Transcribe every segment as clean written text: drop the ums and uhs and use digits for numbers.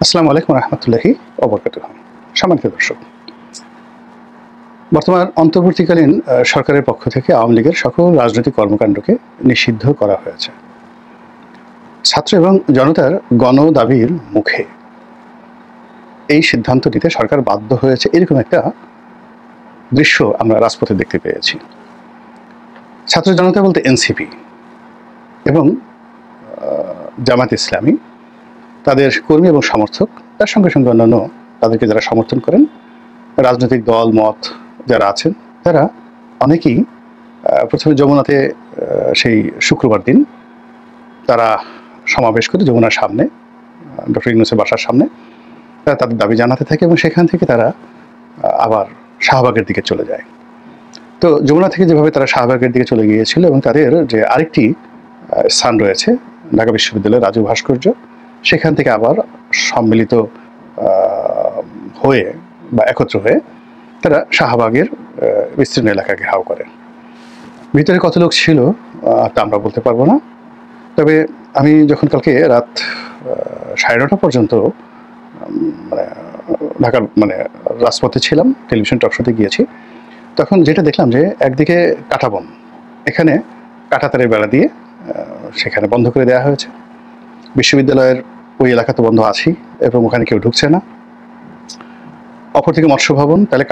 আসসালামু আলাইকুম রহমতুল্লাহি ওবরকাতুহ। সম্মানিত দর্শক, বর্তমান অন্তর্বর্তীকালীন সরকারের পক্ষ থেকে আওয়ামী লীগের সকল রাজনৈতিক কর্মকাণ্ডকে নিষিদ্ধ করা হয়েছে। ছাত্র এবং জনতার গণ দাবির মুখে এই সিদ্ধান্ত নিতে সরকার বাধ্য হয়েছে, এরকম একটা দৃশ্য আমরা রাজপথে দেখতে পেয়েছি। ছাত্র জনতা বলতে এনসিপি এবং জামাত ইসলামী, তাদের কর্মী এবং সমর্থক, তার সঙ্গে সঙ্গে অন্যান্য তাদেরকে যারা সমর্থন করেন, রাজনৈতিক দল মত যারা আছেন, তারা অনেকেই প্রথমে যমুনাতে সেই শুক্রবার দিন তারা সমাবেশ করে যমুনার সামনে, ডক্টর ইউনূসের বাসার সামনে তারা তাদের দাবি জানাতে থাকে এবং সেখান থেকে তারা আবার শাহবাগের দিকে চলে যায়। তো যমুনা থেকে যেভাবে তারা শাহবাগের দিকে চলে গিয়েছিল এবং তাদের যে আরেকটি স্থান রয়েছে ঢাকা বিশ্ববিদ্যালয়ের রাজু ভাস্কর্য, সেখান থেকে আবার সম্মিলিত হয়ে বা একত্র হয়ে তারা শাহবাগের বিস্তীর্ণ এলাকা ঘেরাও করে। ভিতরে কত লোক ছিল তা আমরা বলতে পারবো না, তবে আমি যখন কালকে রাত 9:30 পর্যন্ত ঢাকার রাজপথে ছিলাম, টেলিভিশন টকশোতে গিয়েছি, তখন যেটা দেখলাম যে একদিকে কাঁটাবন, এখানে কাঁটাতারের বেড়া দিয়ে সেখানে বন্ধ করে দেওয়া হয়েছে। বিশ্ববিদ্যালয়ের ওই এলাকা তো বন্ধ আছেই এবং ওখানে কেউ ঢুকছে না। অপর থেকে মৎস্য ভবন, তাহলে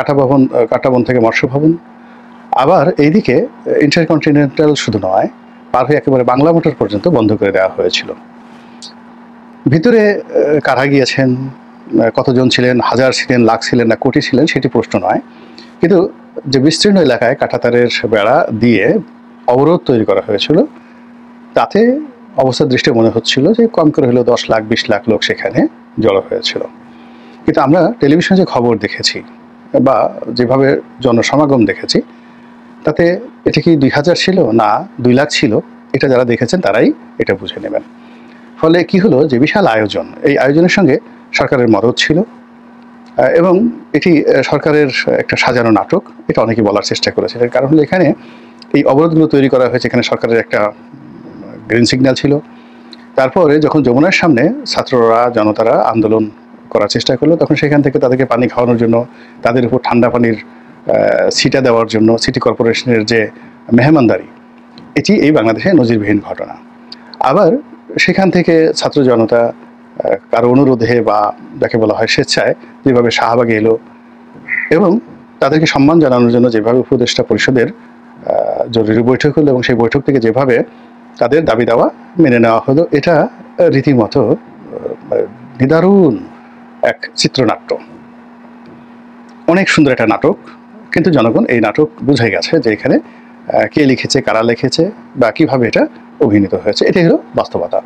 কাঁটাবন থেকে মৎস্য ভবন, আবার এইদিকে ইন্টারকন্টিনেন্টাল শুধু নয়, পার হয়ে একেবারে বাংলা মোটর পর্যন্ত বন্ধ করে দেওয়া হয়েছিল। ভিতরে কারা গিয়েছেন, কতজন ছিলেন, হাজার ছিলেন, লাখ ছিলেন না কোটি ছিলেন, সেটি প্রশ্ন নয়, কিন্তু যে বিস্তীর্ণ এলাকায় কাঁটাতারের বেড়া দিয়ে অবরোধ তৈরি করা হয়েছিল, তাতে অবস্থার দৃষ্টি মনে হচ্ছিল যে কম করে হলেও 10 লাখ 20 লাখ লোক সেখানে জড়ো হয়েছিল। কিন্তু আমরা টেলিভিশনে যে খবর দেখেছি বা যেভাবে জনসমাগম দেখেছি, তাতে এটা কি 2000 ছিল না 2 লাখ ছিল, এটা যারা দেখেছেন তারাই এটা বুঝে নেবেন। ফলে কি হলো যে বিশাল আয়োজন, এই আয়োজনের সঙ্গে সরকারের মদত ছিল এবং এটি সরকারের একটা সাজানো নাটক, এটা অনেকেই বলার চেষ্টা করেছে। এর কারণ হলো এখানে এই অবরোধগুলো তৈরি করা হয়েছে, এখানে সরকারের একটা গ্রিন সিগন্যাল ছিল। তারপরে যখন যমুনার সামনে ছাত্ররা জনতারা আন্দোলন করার চেষ্টা করলো, তখন সেখান থেকে তাদেরকে পানি খাওয়ানোর জন্য, তাদের উপর ঠান্ডা পানির ছিটা দেওয়ার জন্য সিটি কর্পোরেশনের যে মেহমানদারি, এটি এই বাংলাদেশে নজিরবিহীন ঘটনা। আবার সেখান থেকে ছাত্র জনতা কারো অনুরোধে বা যাকে বলা হয় স্বেচ্ছায় যেভাবে শাহবাগে এলো এবং তাদেরকে সম্মান জানানোর জন্য যেভাবে উপদেষ্টা পরিষদের জরুরি বৈঠক হলো এবং সেই বৈঠক থেকে যেভাবে তাদের দাবি দাওয়া মেনে নেওয়া হলো, এটা রীতিমতো নিদারুণ এক চিত্রনাট্য, অনেক সুন্দর একটা নাটক। কিন্তু জনগণ এই নাটক বুঝে গেছে যে এখানে কে লিখেছে, কারা লিখেছে বা কিভাবে এটা অভিনীত হয়েছে, এটাই হলো বাস্তবতা।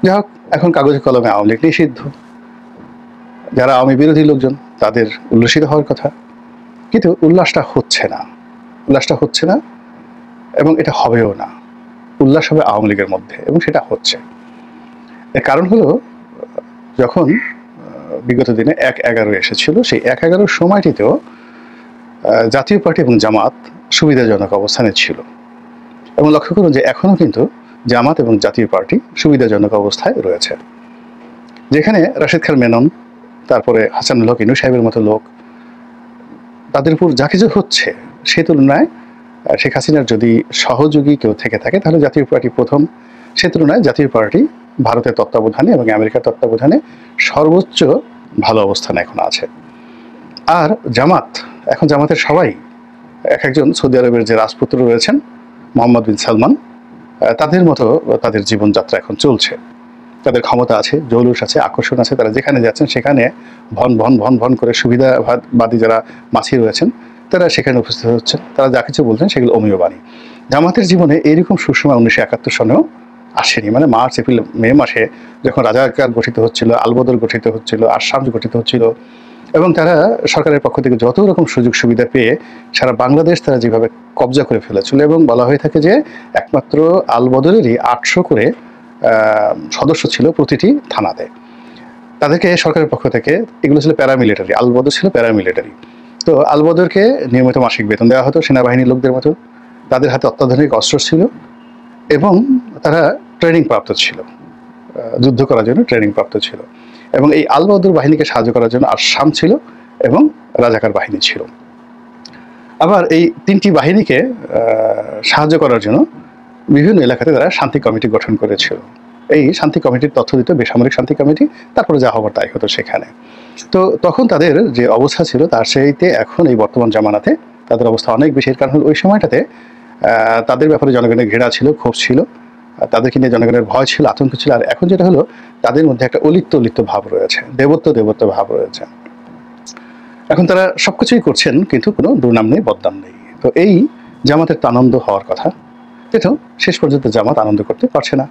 যাই হোক, এখন কাগজে কলমে আওয়ামী লীগ নিষিদ্ধ, যারা আওয়ামী বিরোধী লোকজন তাদের উল্লসিত হওয়ার কথা, কিন্তু উল্লাসটা হচ্ছে না এবং এটা হবেও না। উল্লাস হবে আওয়ামী লীগের মধ্যে এবং সেটা হচ্ছে। এর কারণ হলো, যখন বিগত দিনে 1/11 এসেছিল, সেই 1/11 সময়টিতেও জাতীয় পার্টি এবং জামাত সুবিধাজনক অবস্থানে ছিল এবং লক্ষ্য করুন যে এখনও কিন্তু জামাত এবং জাতীয় পার্টি সুবিধাজনক অবস্থায় রয়েছে। যেখানে রাশেদ খান মেনন, তারপরে হাসানুল হক ইনু সাহেবের মতো লোক, তাদের উপর যা কিছু হচ্ছে, সেই তুলনায় শেখ হাসিনার যদি সহযোগী কেউ থেকে থাকে তাহলে জাতীয় পার্টি প্রথম। সে তুলনায় জাতীয় পার্টি ভারতের তত্ত্বাবধানে এবং আমেরিকার তত্ত্বাবধানে সর্বোচ্চ ভালো অবস্থানে এখন আছে। আর জামাত, এখন জামাতের সবাই এক একজন সৌদি আরবের যে রাজপুত্র রয়েছেন মোহাম্মদ বিন সালমান, তাদের মতো তাদের জীবনযাত্রা এখন চলছে। তাদের ক্ষমতা আছে, জৌলুস আছে, আকর্ষণ আছে, তারা যেখানে যাচ্ছেন সেখানে ভন ভন ভন ভন করে সুবিধাবাদী যারা মাছি রয়েছেন তারা সেখানে উপস্থিত হচ্ছেন, তারা যা কিছু বলছেন সেগুলো অমীয় বাণী। জামাতের জীবনে এইরকম সুসময় 1971 সনেও আসেনি। মার্চ এপ্রিল মে মাসে যখন রাজাকার গঠিত হচ্ছিল, আলবদর গঠিত হচ্ছিল, আশামস গঠিত হচ্ছিল এবং তারা সরকারের পক্ষ থেকে যত রকম সুযোগ সুবিধা পেয়ে সারা বাংলাদেশ তারা যেভাবে কবজা করে ফেলেছিল এবং বলা হয়ে থাকে যে একমাত্র আলবদরেরই 800 করে সদস্য ছিল প্রতিটি থানাতে। তাদেরকে সরকারের পক্ষ থেকে, এগুলো ছিল প্যারামিলিটারি, আলবদর ছিল প্যারামিলিটারি। তো আলবদরকে নিয়মিত মাসিক বেতন দেওয়া হতো সেনাবাহিনীর লোকদের মতো, তাদের হাতে অত্যাধুনিক অস্ত্র ছিল এবং তারা ট্রেনিং প্রাপ্ত ছিল, যুদ্ধ করার জন্য ট্রেনিং প্রাপ্ত ছিল। এবং এই আল বাহাদুর বাহিনীকে সাহায্য করার জন্য আসাম ছিল এবং রাজাকার বাহিনী ছিল। আবার এই তিনটি বাহিনীকে সাহায্য করার জন্য বিভিন্ন এলাকাতে তারা শান্তি কমিটি গঠন করেছিল। এই শান্তি কমিটির তথ্য দিত বেসামরিক শান্তি কমিটি, তারপরে যা হবার তাই হতো সেখানে। তো তখন তাদের যে অবস্থা ছিল তার সেইতে এখন এই বর্তমান জামানাতে তাদের অবস্থা অনেক বেশি। কারণ ওই সময়টাতে তাদের ব্যাপারে জনগণের ঘৃণা ছিল, ক্ষোভ ছিল, তাদেরকে নিয়ে জনগণের ভয় ছিল, আতঙ্ক ছিল। আর এখন যেটা হলো, তাদের মধ্যে একটা অলিপ্ত ভাব রয়েছে, দেবত্ব ভাব রয়েছে। এখন তারা সবকিছুই করছেন, কিন্তু কোনো দুর্নাম নেই, বদনাম নেই। তো এই জামাতের আনন্দ হওয়ার কথা, কিন্তু শেষ পর্যন্ত জামাত আনন্দ করতে পারছে না।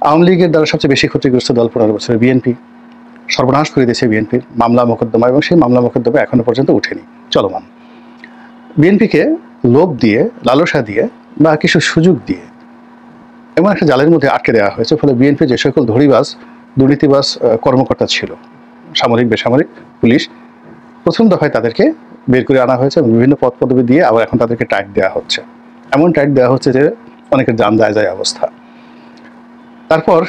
আওয়ামী লীগের দ্বারা সবচেয়ে বেশি ক্ষতিগ্রস্ত দল 15 বছরের বিএনপি, সর্বনাশ করে দিয়েছে বিএনপির মামলা মোকদ্দমা, এবং সেই মামলা মোকদ্দমা এখনো পর্যন্ত উঠেনি, চলমান। বিএনপিকে লোভ দিয়ে, লালসা দিয়ে বা কিছু সুযোগ দিয়ে এমন একটা জালের মধ্যে আটকে দেওয়া হয়েছে। ফলে বিএনপি যে সকল ধড়িবাজ, দুর্নীতিবাজ কর্মকর্তা ছিল, সামরিক বেসামরিক পুলিশ, প্রথম দফায় তাদেরকে বের করে আনা হয়েছে এবং বিভিন্ন পদ পদবি দিয়ে আবার এখন তাদেরকে টাইট দেওয়া হচ্ছে। এমন টাইট দেওয়া হচ্ছে যে অনেকের জান যায় অবস্থা। তারপর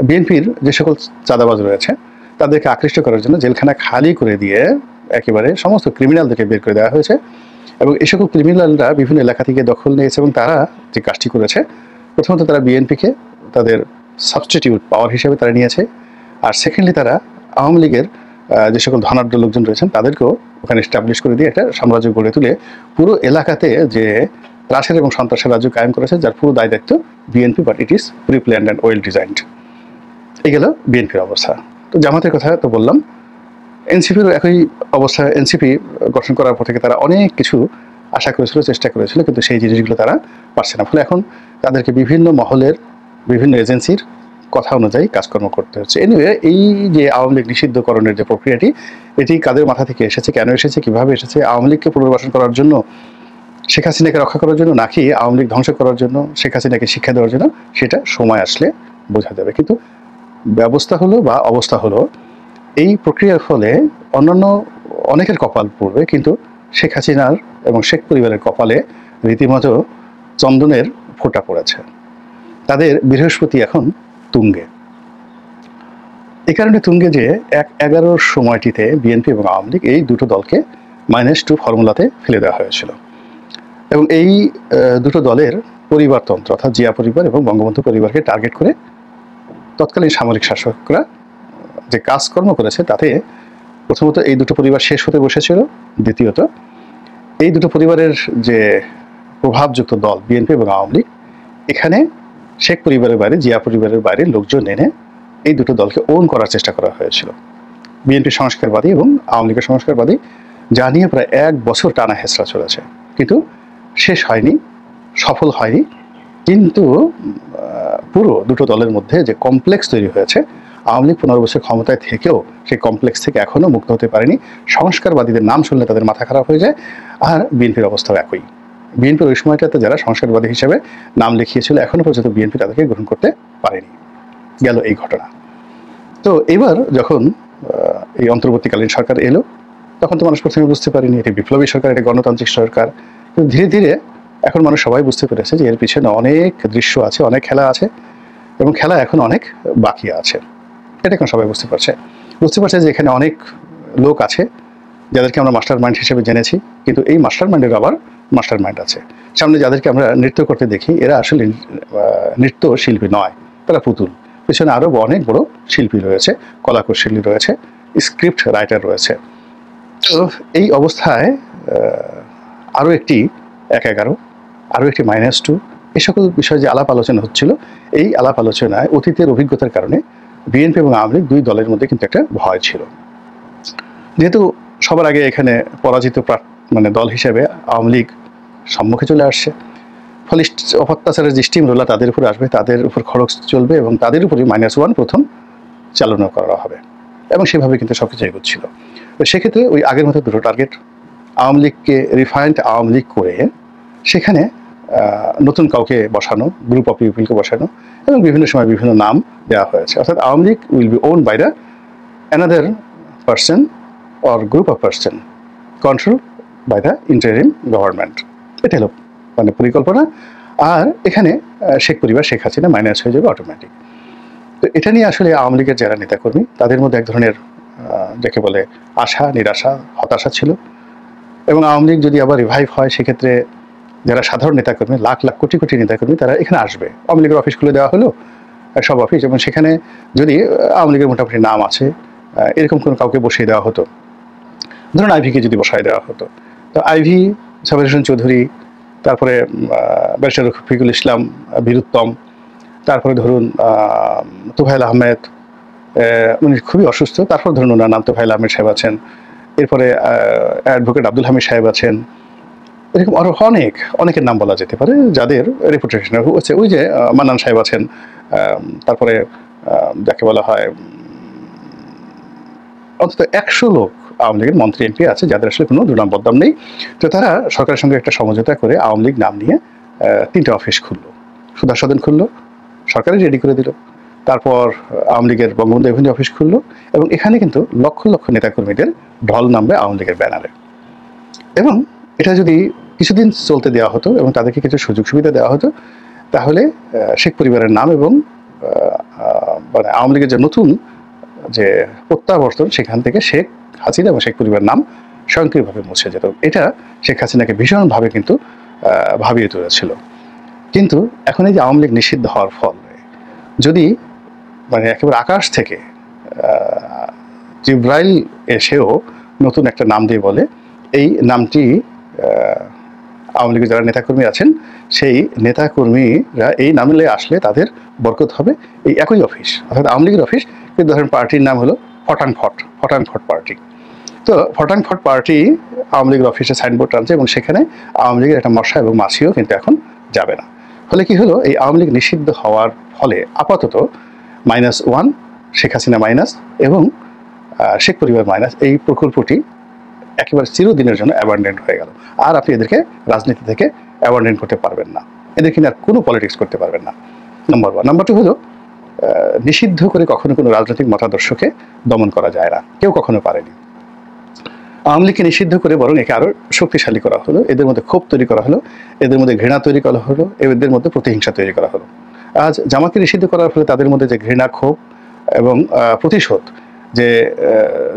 বিএনপির যে সকল চাঁদাবাজ রয়েছে তাদেরকে আকৃষ্ট করার জন্য জেলখানা খালি করে দিয়ে একেবারে সমস্ত ক্রিমিনালদেরকে বের করে দেওয়া হয়েছে। এবং এই সকল ক্রিমিনালরা বিভিন্ন এলাকা থেকে দখল নিয়েছে এবং তারা যে কাজটি করেছে, প্রথমত তারা বিএনপিকে তাদের সাবস্টিটিউট পাওয়ার হিসেবে তারা নিয়েছে। আর সেকেন্ডলি তারা আওয়ামী লীগের যে সকল ধনাঢ্য লোকজন রয়েছেন তাদেরকেও ওখানে এস্টাবলিশ করে দিয়ে একটা সাম্রাজ্য গড়ে তুলে পুরো এলাকাতে যে ত্রাসের এবং সন্ত্রাসের রাজ্য কায়েম করেছে, যার পুরো দায় দায়িত্ব BNP, but it is pre planned and well designed. এই গেল বিএনপির অবস্থা। তো জামাতের কথা তো বললাম, এনসিপিরও একই অবস্থা। এনসিপি গঠন করার পর থেকে তারা অনেক কিছু আশা করেছিল, চেষ্টা করেছিল, কিন্তু সেই জিনিসগুলো তারা পারছে না। ফলে এখন তাদেরকে বিভিন্ন মহলের, বিভিন্ন এজেন্সির কথা অনুযায়ী কাজকর্ম করতে হচ্ছে। এনিওয়ে, এই যে আওয়ামী লীগ নিষিদ্ধকরণের যে প্রক্রিয়াটি, এটি কাদের মাথা থেকে এসেছে, কেন এসেছে, কিভাবে এসেছে? আওয়ামী লীগকে পুনর্বাসন করার জন্য, শেখ হাসিনাকে রক্ষা করার জন্য, নাকি আওয়ামী লীগ ধ্বংস করার জন্য, শেখ হাসিনাকে শিক্ষা দেওয়ার জন্য, সেটা সময় আসলে বোঝা যাবে। কিন্তু ব্যবস্থা হলো বা অবস্থা হলো, এই প্রক্রিয়ার ফলে অন্যান্য অনেকের কপাল পড়বে, কিন্তু শেখ হাসিনার এবং শেখ পরিবারের কপালে রীতিমতো চন্দনের ফোঁটা পড়েছে। তাদের বৃহস্পতি এখন তুঙ্গে। এই কারণে তুঙ্গে যে 1/11 সময়টিতে বিএনপি এবং আওয়ামী লীগ এই দুটো দলকে -2 ফর্মুলাতে ফেলে দেওয়া হয়েছিল। এবং এই দুটো দলের পরিবারতন্ত্র, অর্থাৎ জিয়া পরিবার এবং বঙ্গবন্ধু পরিবারকে টার্গেট করে তৎকালীন সামরিক শাসকরা যে কাজকর্ম করেছে, তাতে প্রথমত এই দুটো পরিবার শেষ হতে বসেছিল, দ্বিতীয়ত এই দুটো পরিবারের যে প্রভাবযুক্ত দল বিএনপি এবং আওয়ামী লীগ, এখানে শেখ পরিবারের বাইরে, জিয়া পরিবারের বাইরে লোকজন এনে এই দুটো দলকে ওন করার চেষ্টা করা হয়েছিল। বিএনপি সংস্কারবাদী এবং আওয়ামী লীগের সংস্কারবাদী, যা নিয়ে প্রায় 1 বছর টানা হেঁচড়া চলেছে, কিন্তু শেষ হয়নি, সফল হয়নি। কিন্তু পুরো দুটো দলের মধ্যে যে কমপ্লেক্স তৈরি হয়েছে, আওয়ামী লীগ 15 বছর ক্ষমতায় থেকেও সেই কমপ্লেক্স থেকে এখনও মুক্ত হতে পারেনি। সংস্কারবাদীদের নাম শুনলে তাদের মাথা খারাপ হয়ে যায়। আর বিএনপির অবস্থাও একই। বিএনপির ওই সময়টাতে যারা সংস্কারবাদী হিসেবে নাম লিখিয়েছিল, এখনও পর্যন্ত বিএনপি তাদেরকে গ্রহণ করতে পারেনি। গেল এই ঘটনা। তো এবার যখন এই অন্তর্বর্তীকালীন সরকার এলো, তখন তো মানুষ প্রথমে বুঝতে পারেনি এটি বিপ্লবী সরকার, এটি গণতান্ত্রিক সরকার। কিন্তু ধীরে ধীরে এখন মানুষ সবাই বুঝতে পেরেছে যে এর পিছনে অনেক দৃশ্য আছে, অনেক খেলা আছে, এবং খেলা এখন অনেক বাকি আছে। এটা এখন সবাই বুঝতে পারছে যে এখানে অনেক লোক আছে যাদেরকে আমরা মাস্টার মাইন্ড হিসেবে জেনেছি, কিন্তু এই মাস্টার মাইন্ডের আবার মাস্টার মাইন্ড আছে। সামনে যাদেরকে আমরা নৃত্য করতে দেখি, এরা আসলে নৃত্য শিল্পী নয়, তারা পুতুল। পিছনে আরও অনেক বড় শিল্পী রয়েছে, কলাকুশলী রয়েছে, স্ক্রিপ্ট রাইটার রয়েছে। তো এই অবস্থায় আরও একটি 1/11, আরও একটি -2, এই সকল বিষয়ে যে আলাপ আলোচনা হচ্ছিল, এই আলাপ আলোচনায় অতীতের অভিজ্ঞতার কারণে বিএনপি এবং আওয়ামী লীগ দুই দলের মধ্যে কিন্তু একটা ভয় ছিল। যেহেতু সবার আগে এখানে পরাজিত দল হিসেবে আওয়ামী লীগ সম্মুখে চলে আসছে, ফলে অত্যাচারের যে স্টিম রোলার তাদের উপর আসবে, তাদের উপর খরচ চলবে এবং তাদের উপরই -1 প্রথম চালনা করা হবে, এবং সেভাবে কিন্তু সব কিছু এগোচ্ছিল। তো সেক্ষেত্রে ওই আগের মতো দুটো টার্গেট, আওয়ামী লীগকে রিফাইন্ড আওয়ামী লীগ করে সেখানে নতুন কাউকে বসানো, গ্রুপ অফ পিপলকে বসানো, এবং বিভিন্ন সময় বিভিন্ন নাম দেওয়া হয়েছে। অর্থাৎ Awami League will be own by the another person or group of person control by the interim government. এটা হলো পরিকল্পনা। আর এখানে শেখ পরিবার, শেখ হাসিনা মাইনাস হয়ে যাবে অটোমেটিক। তো এটা নিয়ে আসলে আওয়ামী লীগের যারা নেতাকর্মী তাদের মধ্যে এক ধরনের যাকে বলে আশা, নিরাশা, হতাশা ছিল। এবং আওয়ামী লীগ যদি আবার রিভাইভ হয় সেক্ষেত্রে যারা সাধারণ নেতাকর্মী, লাখ লাখ কোটি কোটি নেতাকর্মী, তারা এখানে আসবে। আওয়ামী লীগের অফিস খুলে দেওয়া হলো, সব অফিস, এবং সেখানে যদি আওয়ামী লীগের মোটামুটি নাম আছে এরকম কোনো কাউকে বসিয়ে দেওয়া হতো, ধরুন আইভিকে যদি বসায় দেওয়া হতো, তো আইভি, সাবের হোসেন চৌধুরী, তারপরে ব্যারিস্টার রফিকুল ইসলাম বীরুত্তম, তারপরে ধরুন তোফায়েল আহমেদ, উনি খুবই অসুস্থ, তারপর ধরুন ওনার নাম তোফায়েল আহমেদ সাহেব আছেন, এরপরে অ্যাডভোকেট আব্দুল হামিদ সাহেব আছেন, এরকম আরও অনেকের নাম বলা যেতে পারে যাদের রেপুটেশন হচ্ছে। ওই যে মান্নান সাহেব আছেন, তারপরে যাকে বলা হয় অন্তত 100 লোক আওয়ামী লীগের মন্ত্রী এমপি আছে যাদের আসলে কোনো দুর্নাম বদনাম নেই। তো তারা সরকারের সঙ্গে একটা সমঝোতা করে আওয়ামী লীগ নাম নিয়ে 3টা অফিস খুললো, সুধা সদন খুললো, সরকারই রেডি করে দিল। তারপর আওয়ামী লীগের বঙ্গবন্ধু এভিনিউ অফিস খুললো, এবং এখানে কিন্তু লক্ষ লক্ষ নেতাকর্মীদের ঢল নামবে আওয়ামী লীগের ব্যানারে। এবং এটা যদি কিছুদিন চলতে দেওয়া হতো এবং তাদেরকে কিছু সুযোগ সুবিধা দেওয়া হতো, তাহলে শেখ পরিবারের নাম এবং মানে আওয়ামী লীগের যে নতুন যে প্রত্যাবর্তন, সেখান থেকে শেখ হাসিনা এবং শেখ পরিবারের নাম স্বয়ংক্রিয়ভাবে মুছে যেত। এটা শেখ হাসিনাকে ভীষণভাবে কিন্তু ভাবিয়ে তুলেছিল। কিন্তু এখন এই যে আওয়ামী লীগ নিষিদ্ধ হওয়ার ফলে যদি মানে একেবারে আকাশ থেকে জিব্রাইল এসেও নতুন একটা নাম দিয়ে বলে, এই নামটি আওয়ামী লীগের যারা নেতাকর্মী আছেন সেই নেতাকর্মীরা এই নামে আসলে তাদের বরকত হবে, এই একই অফিস, অর্থাৎ আওয়ামী লীগের অফিস, কিন্তু ধরেন পার্টির নাম হলো ফটাংফট পার্টি। তো ফটাংফট পার্টি আওয়ামী লীগের অফিসে সাইনবোর্ড টানছে, এবং সেখানে আওয়ামী লীগের একটা মশা এবং মাছিও কিন্তু এখন যাবে না। ফলে কি হলো, এই আওয়ামী লীগ নিষিদ্ধ হওয়ার ফলে আপাতত -1 শেখ হাসিনা মাইনাস এবং শেখ পরিবার মাইনাস, এই প্রকল্পটি একেবারে চিরদিনের জন্য অ্যাবান্ডেন্ট হয়ে গেল। আর আপনি এদেরকে রাজনীতি থেকে অ্যাবান্ডেন্ট করতে পারবেন না, এদেরকে আর কোনো পলিটিক্স করতে পারবেন না, নাম্বার 1। নাম্বার 2 হলো, নিষিদ্ধ করে কখনো কোনো রাজনৈতিক মতাদর্শকে দমন করা যায় না, কেউ কখনো পারেনি। আওয়ামী লীগকে নিষিদ্ধ করে বরং একে আরও শক্তিশালী করা হলো, এদের মধ্যে ক্ষোভ তৈরি করা হলো, এদের মধ্যে ঘৃণা তৈরি করা হলো, এদের মধ্যে প্রতিহিংসা তৈরি করা হলো। আজ জামাতকে নিষিদ্ধ করার ফলে তাদের মধ্যে যে ঘৃণা, ক্ষোভ এবং প্রতিশোধ যে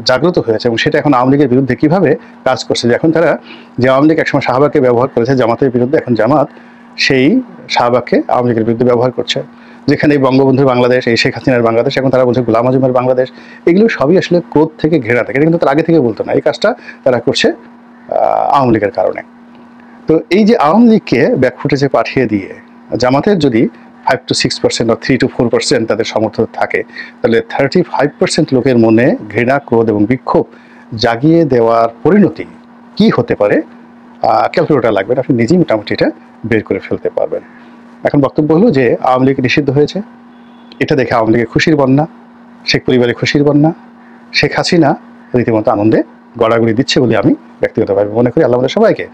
জাগ্রত হয়েছে, এবং সেটা এখন আওয়ামী লীগের বিরুদ্ধে কীভাবে কাজ করছে, যে এখন তারা যে আওয়ামী লীগ একসময় শাহবাগকে ব্যবহার করেছে জামাতের বিরুদ্ধে, এখন জামাত সেই শাহবাগকে আওয়ামী লীগের বিরুদ্ধে ব্যবহার করছে। যেখানে এই বঙ্গবন্ধুর বাংলাদেশ, এই শেখ হাসিনার বাংলাদেশ, এখন তারা বলছে গোলাম আজমের বাংলাদেশ। এগুলো সবই আসলে ক্রোধ থেকে, ঘৃণা থেকে, এটা কিন্তু তারা আগে থেকে বলতো না, এই কাজটা তারা করছে আওয়ামী লীগের কারণে। তো এই যে আওয়ামী লীগকে ব্যাকফুটেজে পাঠিয়ে দিয়ে জামাতের যদি 5 to 6% বা 3 to 4% তাদের সমর্থন থাকে, তাহলে 35% লোকের মনে ঘৃণা, ক্রোধ এবং বিক্ষোভ জাগিয়ে দেওয়ার পরিণতি কি হতে পারে, ক্যালকুলেটর লাগবে, আপনি নিজেই মোটামুটি এটা বের করে ফেলতে পারবেন। এখন বক্তব্য হলো যে আওয়ামী লীগ নিষিদ্ধ হয়েছে, এটা দেখে আওয়ামী লীগের খুশির বন্যা, শেখ পরিবারের খুশির বন্যা, শেখ হাসিনা রীতিমতো আনন্দে গড়াগড়ি দিচ্ছে বলে আমি ব্যক্তিগতভাবে মনে করি। আল্লাহ আমাদের সবাইকে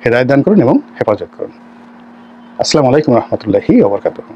হেদায়েত দান করুন এবং হেফাজত করুন। আসসালামু আলাইকুম রহমতুল্লাহি ওয়া বারাকাতুহু।